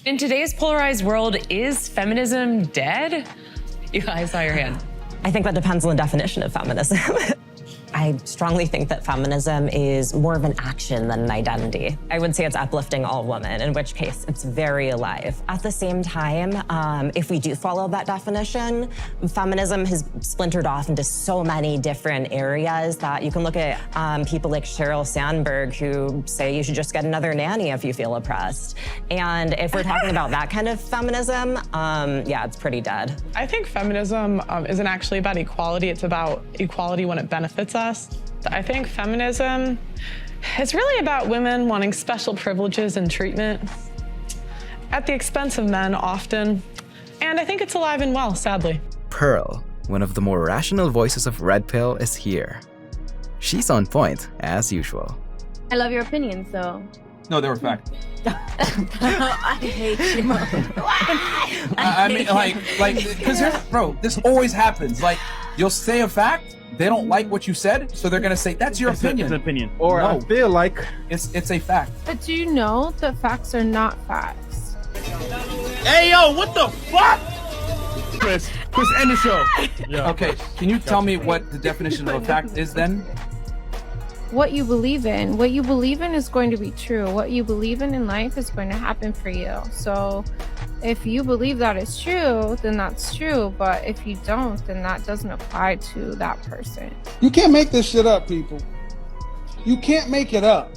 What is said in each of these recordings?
In today's polarized world, is feminism dead? I saw your hand. I think that depends on the definition of feminism. I strongly think that feminism is more of an action than an identity. I would say it's uplifting all women, in which case it's very alive. At the same time, if we do follow that definition, feminism has splintered off into so many different areas that you can look at people like Sheryl Sandberg who say you should just get another nanny if you feel oppressed. And if we're talking about that kind of feminism, yeah, it's pretty dead. I think feminism isn't actually about equality. It's about equality when it benefits us. I think feminism is really about women wanting special privileges and treatment at the expense of men often. And I think it's alive and well, sadly. Pearl, one of the more rational voices of Red Pill, is here. She's on point, as usual. I love your opinions, though. No, they were fact. I hate you. I mean, like, because bro, this always happens. Like, you'll say a fact, they don't like what you said, so they're gonna say that's your opinion. It's an opinion. Or no, I feel like it's a fact. But do you know that facts are not facts? Hey yo, what the fuck? Chris, end the show. Yeah. Okay, can you tell me what the definition of a fact is then? What you believe in. What you believe in is going to be true. What you believe in life is going to happen for you. So if you believe that is true, then that's true. But if you don't, then that doesn't apply to that person. You can't make this shit up, people. You can't make it up.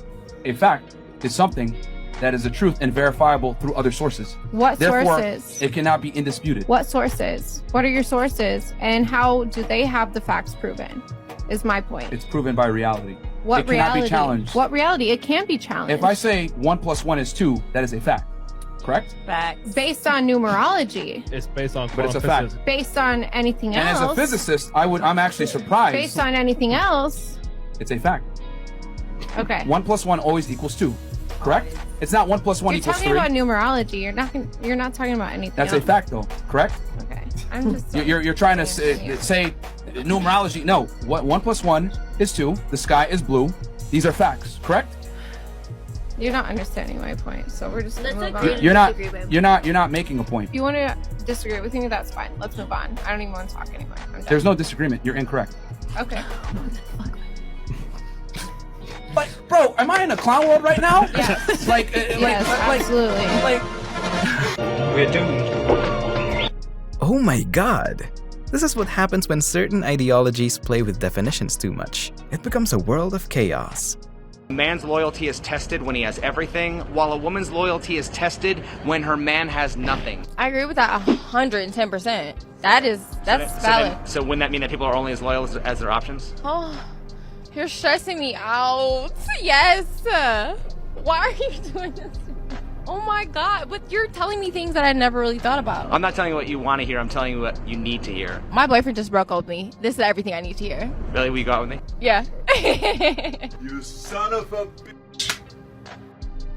A fact is something that is a truth and verifiable through other sources. What Therefore, sources? It cannot be indisputed. What sources? What are your sources? And how do they have the facts proven? Is my point. It's proven by reality. What it reality? Cannot be challenged. What reality? It can be challenged. If I say 1 + 1 is 2, that is a fact. Correct? Facts. Based on numerology. It's based on but it's a fact. physics. Based on anything else. And as a physicist, I'm actually surprised. Based on anything else. It's a fact. Okay. 1 + 1 always equals 2. Correct? It's not 1 + 1 You're equals 3. talking about numerology. You're not talking about anything That's else. a fact, though. Correct? Okay. I'm just. You're trying to say numerology. No. What 1 + 1 is 2. The sky is blue. These are facts. Correct? You're not understanding my point, so we're just gonna move on. You're not making a point. If you want to disagree with me, that's fine. Let's move on. I don't even want to talk anymore. I'm done. There's no disagreement. You're incorrect. Okay. But bro, am I in a clown world right now? Yeah. Absolutely. We're doomed. Oh my god! This is what happens when certain ideologies play with definitions too much. It becomes a world of chaos. A man's loyalty is tested when he has everything, while a woman's loyalty is tested when her man has nothing. I agree with that 110%. That's valid. So wouldn't that mean that people are only as loyal as their options? Oh, you're stressing me out. Yes. Why are you doing this? Oh my god, but you're telling me things that I never really thought about. I'm not telling you what you want to hear, I'm telling you what you need to hear. My boyfriend just broke up with me. This is everything I need to hear. Really? Will you go out with me? Yeah. You son of a bitch.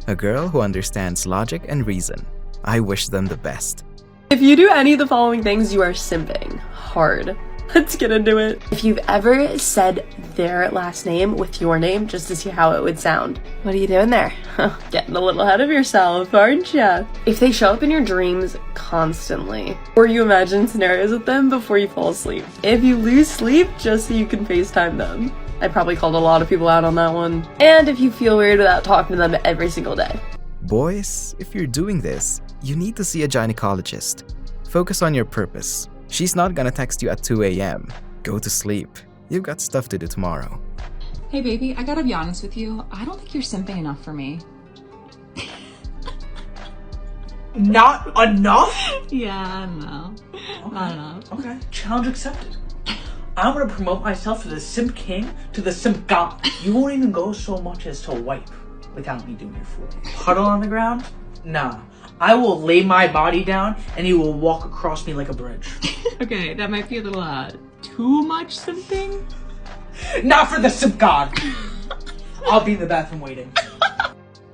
A girl who understands logic and reason. I wish them the best. If you do any of the following things, you are simping hard. Let's get into it. If you've ever said their last name with your name just to see how it would sound, what are you doing there? Getting a little ahead of yourself, aren't ya? If they show up in your dreams constantly, or you imagine scenarios with them before you fall asleep. If you lose sleep just so you can FaceTime them. I probably called a lot of people out on that one. And if you feel weird without talking to them every single day. Boys, if you're doing this, you need to see a gynecologist. Focus on your purpose. She's not gonna text you at 2 a.m. Go to sleep. You've got stuff to do tomorrow. Hey baby, I gotta be honest with you. I don't think you're simping enough for me. Not enough? Yeah, no. Okay. Not enough. Okay. Challenge accepted. I'm gonna promote myself to the simp king, to the simp god. You won't even go so much as to wipe without me doing it for you. Puddle on the ground? Nah. I will lay my body down and you will walk across me like a bridge. Okay, that might be a little too much simping. Not for the simp god. I'll be in the bathroom waiting.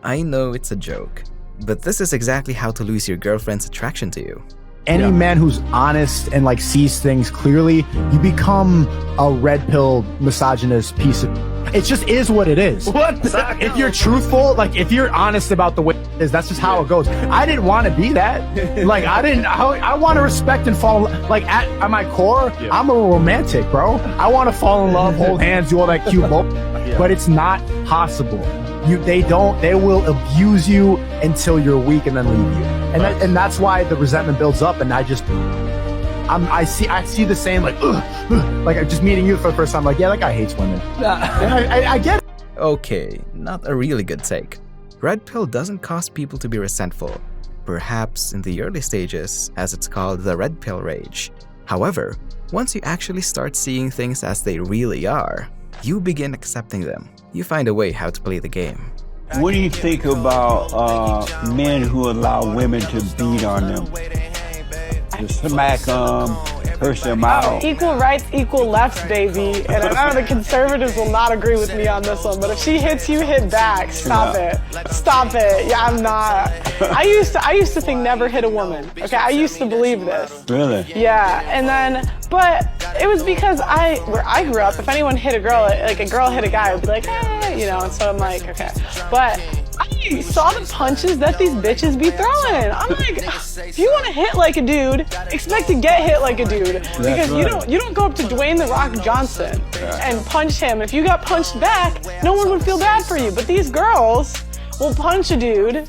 I know it's a joke, but this is exactly how to lose your girlfriend's attraction to you. Any man who's honest and like sees things clearly, you become a red pill misogynist piece of. It just is what it is. What? If you're truthful, like if you're honest about the way it is, that's just how it goes. I didn't want to be that. Like I want to respect and fall. Like at my core, I'm a romantic, bro. I want to fall in love, hold hands, do all that cute bullshit. But it's not possible. They will abuse you until you're weak and then leave you. And that's why the resentment builds up. And I see the same, like just meeting you for the first time, like, yeah, that guy hates women. I get it. Okay, not a really good take. Red pill doesn't cause people to be resentful. Perhaps in the early stages, as it's called the red pill rage. However, once you actually start seeing things as they really are, you begin accepting them. You find a way how to play the game. What do you think about men who allow women to beat on them? To smack them, curse them out. Equal rights, equal lefts, baby. And I know the conservatives will not agree with me on this one, but if she hits you, hit back. Stop it. Stop it. Yeah, I'm not. I used to think never hit a woman. Okay, I used to believe this. Really? Yeah, and then, but it was because where I grew up, if anyone hit a girl, like a girl hit a guy, I would be like, hey, you know, and so I'm like, okay. But I saw the punches that these bitches be throwing. I'm like, if you want to hit like a dude, expect to get hit like a dude. Because you don't go up to Dwayne The Rock Johnson and punch him. If you got punched back, no one would feel bad for you. But these girls will punch a dude,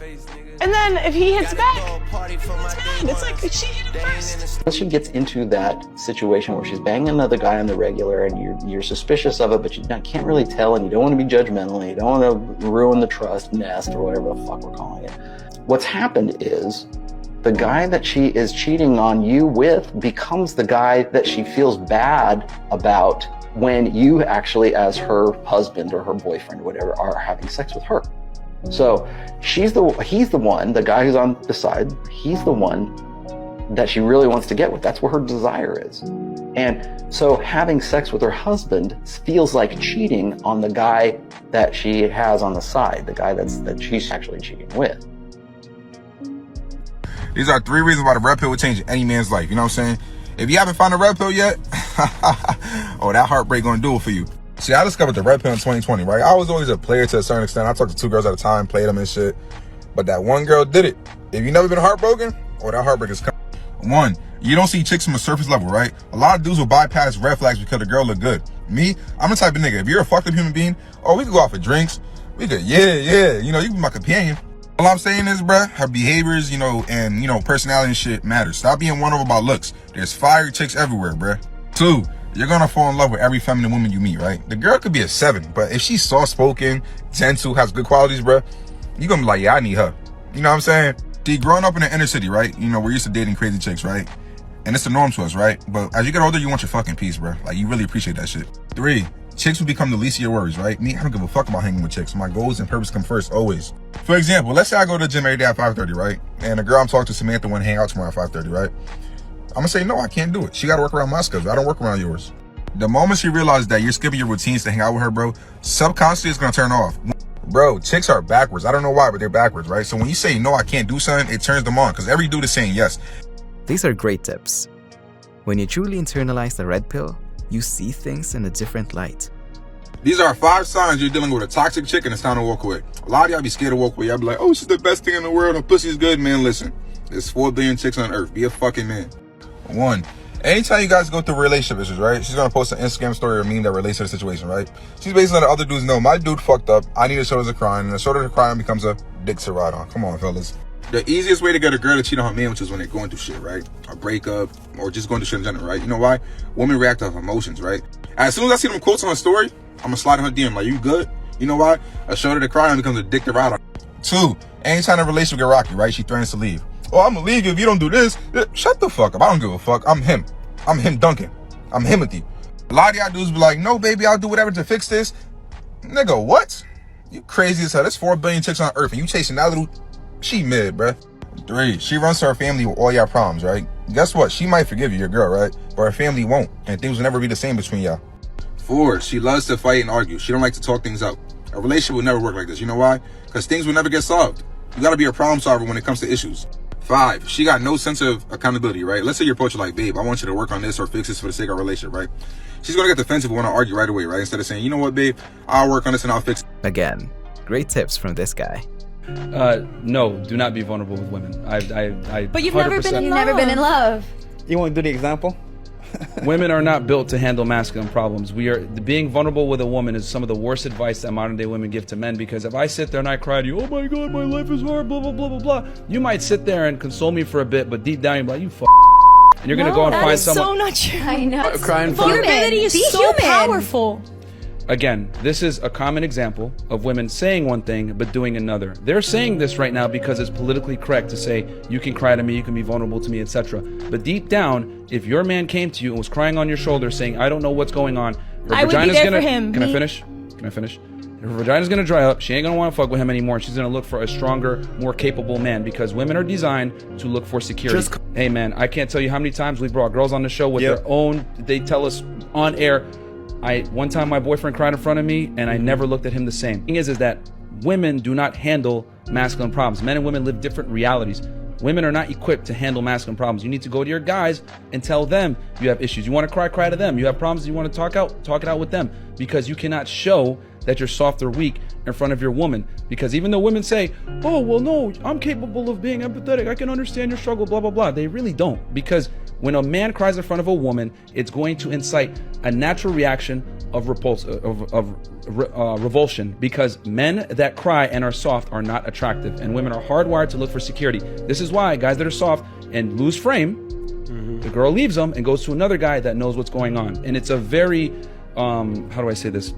and then if he hits back, it's bad. It's like she hit him first. Once she gets into that situation where she's banging another guy on the regular and you're suspicious of it, but you can't really tell, and you don't want to be judgmental, and you don't want to ruin the trust nest or whatever the fuck we're calling it. What's happened is the guy that she is cheating on you with becomes the guy that she feels bad about when you actually, as her husband or her boyfriend or whatever, are having sex with her. So he's the one, the guy who's on the side, he's the one that she really wants to get with. That's where her desire is. And so having sex with her husband feels like cheating on the guy that she has on the side, the guy that she's actually cheating with. These are 3 reasons why the red pill would change any man's life. You know what I'm saying? If you haven't found a red pill yet, oh, that heartbreak gonna do it for you. See, I discovered the red pill in 2020, right? I was always a player to a certain extent. I talked to 2 girls at a time, played them and shit. But that one girl did it. If you never been heartbroken, oh, that heartbreak is coming. 1, you don't see chicks from a surface level, right? A lot of dudes will bypass red flags because the girl look good. Me, I'm the type of nigga, if you're a fucked up human being, oh, we could go out for drinks. We could, yeah, you know, you can be my companion. All I'm saying is, bruh, her behaviors, you know, and, you know, personality and shit matters. Stop being wonderful about looks. There's fire chicks everywhere, bruh. 2, you're gonna fall in love with every feminine woman you meet, right? The girl could be a 7, but if she's soft-spoken, gentle, has good qualities, bruh, you're gonna be like, yeah, I need her. You know what I'm saying? See, growing up in the inner city, right? You know, we're used to dating crazy chicks, right? And it's the norm to us, right? But as you get older, you want your fucking peace, bruh. Like, you really appreciate that shit. 3, chicks will become the least of your worries, right? Me, I don't give a fuck about hanging with chicks. My goals and purpose come first, always. For example, let's say I go to the gym every day at 5:30, right? And the girl I'm talking to, Samantha, want to hang out tomorrow at 5:30, right? I'm gonna say, no, I can't do it. She gotta work around my schedule. I don't work around yours. The moment she realizes that you're skipping your routines to hang out with her, bro, subconsciously it's gonna turn off. Bro, chicks are backwards. I don't know why, but they're backwards, right? So when you say, no, I can't do something, it turns them on, because every dude is saying yes. These are great tips. When you truly internalize the red pill, you see things in a different light. These are 5 signs you're dealing with a toxic chick and it's time to walk away. A lot of y'all be scared to walk away. Y'all be like, oh, she's the best thing in the world and pussy's good. Man, listen, there's 4 billion chicks on earth. Be a fucking man. 1, anytime you guys go through relationship issues, right? She's gonna post an Instagram story or meme that relates to the situation, right? She's basically letting other dudes know, my dude fucked up. I need a shoulder to cry on. And the shoulder to cry on becomes a dick to ride on. Come on, fellas. The easiest way to get a girl to cheat on her man, which is when they're going through shit, right? A breakup or just going through shit in general, right? You know why? Women react off emotions, right? As soon as I see them quotes on her story, I'm gonna slide on her DM like, you good? You know why? A shoulder to cry on becomes a dick to ride on. 2, anytime a relationship get rocky, right? She threatens to leave. Oh, I'm gonna leave you if you don't do this. Shut the fuck up. I don't give a fuck. I'm him. I'm him Duncan. I'm Himothy. A lot of y'all dudes be like, no, baby, I'll do whatever to fix this. Nigga, what? You crazy as hell. There's 4 billion chicks on earth and you chasing that little... She mid, bruh. 3, she runs to her family with all y'all problems, right? Guess what? She might forgive you, your girl, right? But her family won't. And things will never be the same between y'all. 4, she loves to fight and argue. She don't like to talk things out. A relationship will never work like this. You know why? Because things will never get solved. You gotta be a problem solver when it comes to issues. 5, she got no sense of accountability, right? Let's say you approach her like, babe, I want you to work on this or fix this for the sake of our relationship, right? She's gonna get defensive and want to argue right away, right? Instead of saying, you know what, babe, I'll work on this and I'll fix it. Again, great tips from this guy. No, do not be vulnerable with women. But you've never been in love. You want to do the example? Women are not built to handle masculine problems. Being vulnerable with a woman is some of the worst advice that modern day women give to men, because if I sit there and I cry to you, oh my God, my life is hard, blah, blah, blah, blah, blah, you might sit there and console me for a bit, but deep down you're like, you and you're going to go and find someone. That is so not true. I know. Crying for vulnerability is so powerful. Again, this is a common example of women saying one thing but doing another. They're saying this right now because it's politically correct to say, you can cry to me, you can be vulnerable to me, etc. But deep down, if your man came to you and was crying on your shoulder saying, I don't know what's going on, her vagina's gonna... Can I finish? Can I finish? Her vagina's gonna dry up, she ain't gonna wanna fuck with him anymore, she's gonna look for a stronger, more capable man, because women are designed to look for security. Hey man, I can't tell you how many times we brought girls on the show with their own, they tell us on air, one time my boyfriend cried in front of me and I never looked at him the same. The thing is that women do not handle masculine problems. Men and women live different realities. Women are not equipped to handle masculine problems. You need to go to your guys and tell them you have issues. You want to cry to them. You have problems, you want to talk it out with them, because you cannot show that you're soft or weak in front of your woman. Because even though women say, oh, well, no, I'm capable of being empathetic, I can understand your struggle, blah, blah, blah. They really don't. Because when a man cries in front of a woman, it's going to incite a natural reaction of revulsion, because men that cry and are soft are not attractive, and women are hardwired to look for security. This is why guys that are soft and lose frame, the girl leaves them and goes to another guy that knows what's going on. And it's a very, how do I say this?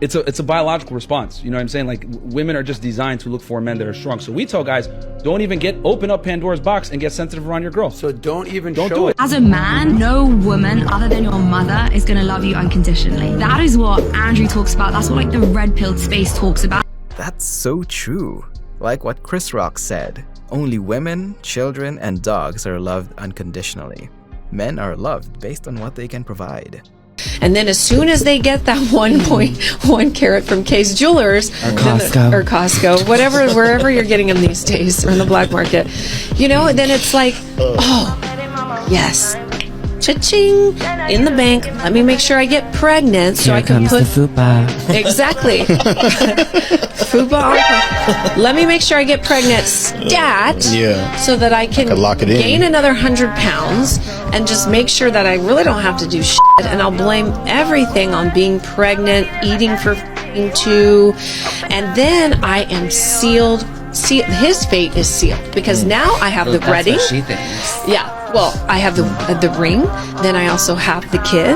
It's a biological response. You know what I'm saying? Like, women are just designed to look for men that are strong. So we tell guys, don't even open up Pandora's box and get sensitive around your girl. So don't do it. As a man, no woman other than your mother is going to love you unconditionally. That is what Andrew talks about. That's what like the red pill space talks about. That's so true. Like what Chris Rock said, only women, children, and dogs are loved unconditionally. Men are loved based on what they can provide. And then as soon as they get that 1.1 carat from Kay's Jewelers or Costco, wherever you're getting them these days, or in the black market, you know, then it's like, oh, yes, cha-ching, in the bank. Let me make sure I get pregnant so I can put the fupa. Exactly. Fupa. Let me make sure I get pregnant stat, so that I can lock it in. Gain another 100 pounds and just make sure that I really don't have to do shit, and I'll blame everything on being pregnant, eating for two, and then I am sealed. His fate is sealed, because now I have the wedding. That's what she thinks. Yeah. Well, I have the ring, then I also have the kid,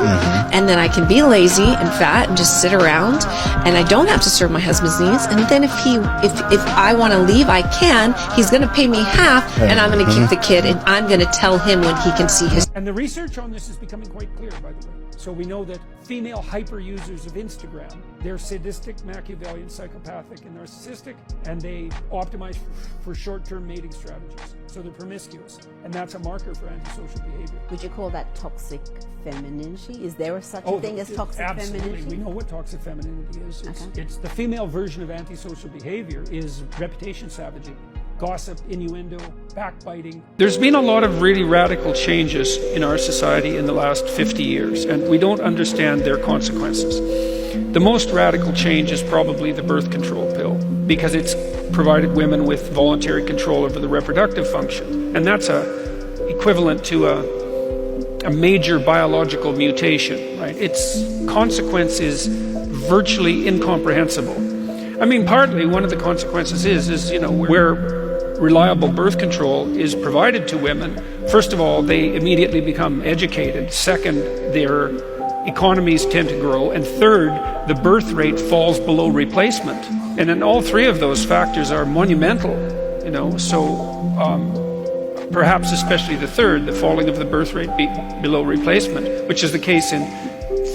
and then I can be lazy and fat and just sit around, and I don't have to serve my husband's needs. And then if I want to leave, I can. He's going to pay me half, and I'm going to keep the kid, and I'm going to tell him when he can see his. And the research on this is becoming quite clear, by the way. So we know that female hyper users of Instagram, they're sadistic, Machiavellian, psychopathic, and narcissistic, and they optimize for short-term mating strategies. So they're promiscuous, and that's a marker for antisocial behavior. Would you call that toxic femininity? Is there such a thing as toxic femininity? We know what toxic femininity is. It's the female version of antisocial behavior is reputation savaging. Gossip, innuendo, backbiting. There's been a lot of really radical changes in our society in the last 50 years, and we don't understand their consequences. The most radical change is probably the birth control pill, because it's provided women with voluntary control over the reproductive function, and that's equivalent to a major biological mutation, right? Its consequence is virtually incomprehensible. I mean, partly one of the consequences is you know, where reliable birth control is provided to women, first of all, they immediately become educated. Second, their economies tend to grow. And third, the birth rate falls below replacement. And then all three of those factors are monumental, you know, so perhaps especially the third, the falling of the birth rate below replacement, which is the case in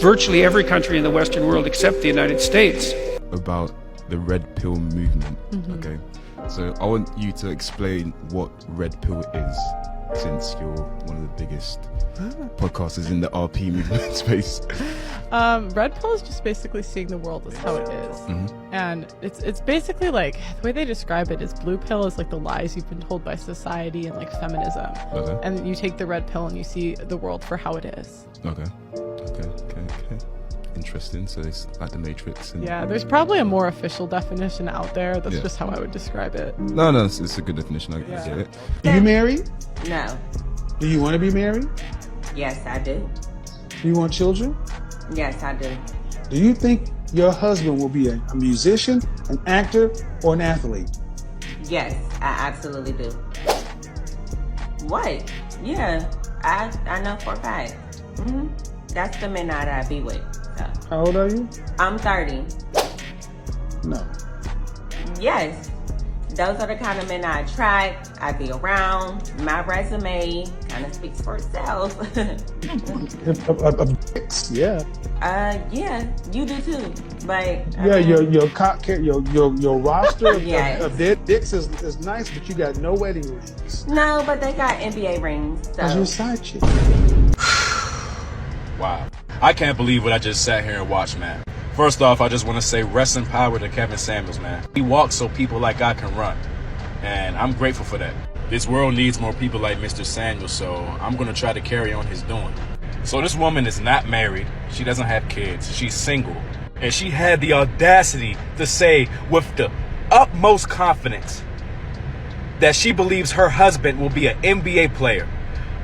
virtually every country in the Western world except the United States. About the red pill movement, okay? So I want you to explain what red pill is. since you're one of the biggest podcasters in the RP movement space? Red pill is just basically seeing the world as how it is. And it's basically like, the way they describe it is blue pill is like the lies you've been told by society and like feminism. Okay. And you take the red pill and you see the world for how it is. Okay. Interesting. So it's like the Matrix. And Yeah, there's probably a more official definition out there. That's just how I would describe it. No, it's a good definition. I get it. Are you married? No. Do you want to be married? Yes, I do. Do you want children? Yes, I do. Do you think your husband will be a musician, an actor, or an athlete? Yes, I absolutely do. What? Yeah, I know for a fact. That's the men that I be with. So. How old are you? I'm 30. No. Yes. Those are the kind of men I attract, I be around. My resume kind of speaks for itself. Yeah. Yeah, you do too. But Yeah, your roster Yes. of dead dicks is nice, but you got no wedding rings. no, but they got NBA rings. Cause So you're a side chick. Wow. I can't believe what I just sat here and watched, man. First off, I just want to say rest in power to Kevin Samuels, man. He walks so people like I can run. And I'm grateful for that. This world needs more people like Mr. Samuels, so I'm going to try to carry on his doing. So this woman is not married. She doesn't have kids. She's single. And she had the audacity to say with the utmost confidence that she believes her husband will be an NBA player.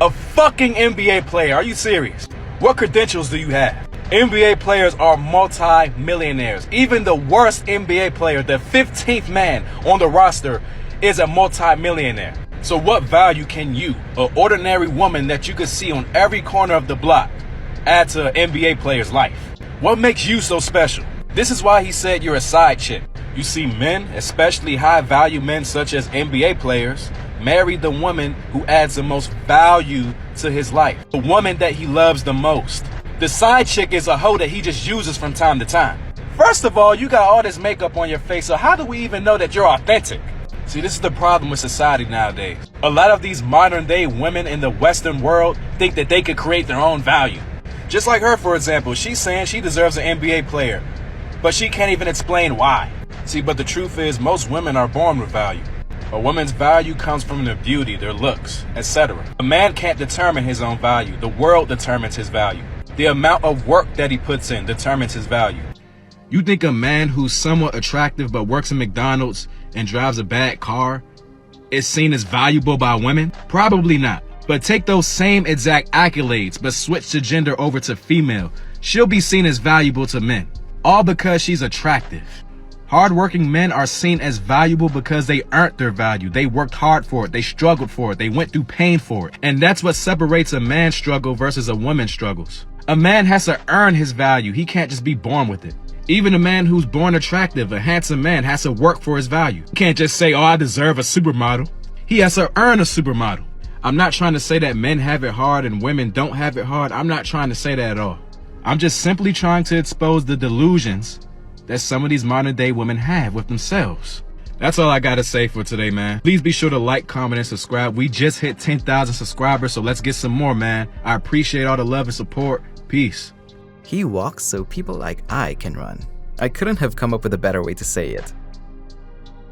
A fucking NBA player. Are you serious? What credentials do you have? NBA players are multi-millionaires. Even the worst NBA player, the 15th man on the roster, is a multi-millionaire. So what value can you, an ordinary woman that you could see on every corner of the block, add to an NBA player's life? What makes you so special? This is why he said you're a side chick. You see, men, especially high-value men such as NBA players, marry the woman who adds the most value to his life, the woman that he loves the most. The side chick is a hoe that he just uses from time to time. First of all, you got all this makeup on your face, so how do we even know that you're authentic? See, this is the problem with society nowadays. A lot of these modern day women in the Western world think that they could create their own value. Just like her, for example, she's saying she deserves an NBA player, but she can't even explain why. See, but the truth is most women are born with value. A woman's value comes from their beauty, their looks, etc. A man can't determine his own value. The world determines his value. The amount of work that he puts in determines his value. You think a man who's somewhat attractive but works at McDonald's and drives a bad car is seen as valuable by women? Probably not. But take those same exact accolades but switch the gender over to female. She'll be seen as valuable to men. All because she's attractive. Hardworking men are seen as valuable because they earned their value. They worked hard for it. They struggled for it. They went through pain for it. And that's what separates a man's struggle versus a woman's struggles. A man has to earn his value. He can't just be born with it. Even a man who's born attractive, a handsome man, has to work for his value. He can't just say, oh, I deserve a supermodel. He has to earn a supermodel. I'm not trying to say that men have it hard and women don't have it hard. I'm not trying to say that at all. I'm just simply trying to expose the delusions that some of these modern day women have with themselves. That's all I gotta say for today, man. Please be sure to like, comment, and subscribe. We just hit 10,000 subscribers, so let's get some more, man. I appreciate all the love and support. Peace. He walks so people like I can run. I couldn't have come up with a better way to say it.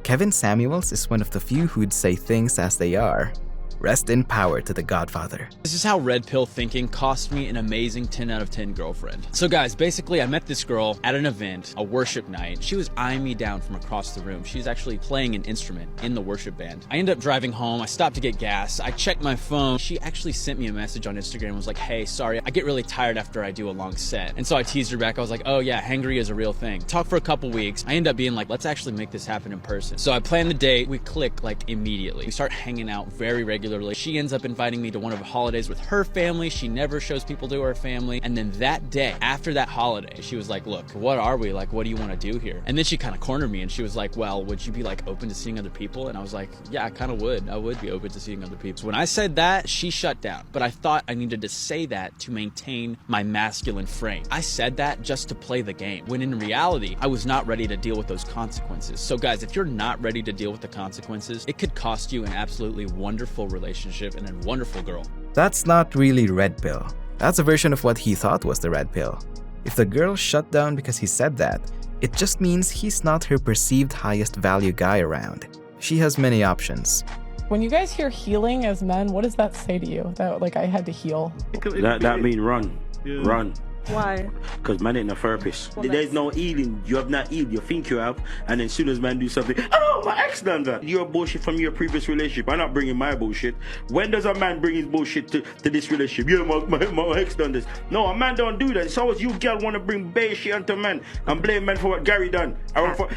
Kevin Samuels is one of the few who'd say things as they are. Rest in power to the Godfather. This is how red pill thinking cost me an amazing 10 out of 10 girlfriend. So guys, basically I met this girl at an event, a worship night. She was eyeing me down from across the room. She's actually playing an instrument in the worship band. I ended up driving home. I stopped to get gas. I checked my phone. She actually sent me a message on Instagram and was like, hey, sorry, I get really tired after I do a long set. And so I teased her back. I was like, oh yeah, hangry is a real thing. Talked for a couple weeks. I ended up being like, let's actually make this happen in person. So I planned the date. We click like immediately. We start hanging out very regularly. She ends up inviting me to one of the holidays with her family. She never shows people to her family. And then that day, after that holiday, she was like, look, what are we? Like, what do you want to do here? And then she kind of cornered me and she was like, well, would you be like open to seeing other people? And I was like, yeah, I kind of would. I would be open to seeing other people. So when I said that, she shut down. But I thought I needed to say that to maintain my masculine frame. I said that just to play the game, when in reality, I was not ready to deal with those consequences. So guys, if you're not ready to deal with the consequences, it could cost you an absolutely wonderful relationship and a wonderful girl. That's not really red pill. That's a version of what he thought was the red pill. If the girl shut down because he said that, it just means he's not her perceived highest value guy around. She has many options. When you guys hear healing as men, what does that say to you? That like I had to heal? That mean run. Yeah. Run. Why? Because man ain't a therapist. Well, There's no healing. You have not healed. You think you have. And then as soon as man do something, oh, my ex done that. Your bullshit from your previous relationship. I'm not bringing my bullshit. When does a man bring his bullshit to this relationship? Yeah, my ex done this. No, a man don't do that. It's always you girl want to bring bad shit onto men and blame men for what Gary done.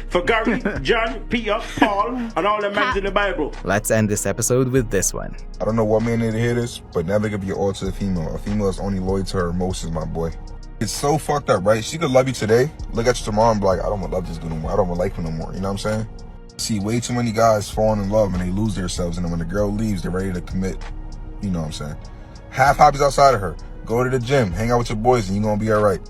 For Gary, John, Peter, Paul, and all the men in the Bible. Let's end this episode with this one. I don't know what man need to hear this, but never give your all to a female. A female is only loyal to her emotions, my boy. It's so fucked up, right? She could love you today, look at you tomorrow and be like, I don't want to love this dude no more. I don't want to like him no more. You know what I'm saying? See way too many guys falling in love and they lose themselves, and then when the girl leaves, they're ready to commit. You know what I'm saying? Have hobbies outside of her. Go to the gym, hang out with your boys, and you're going to be all right.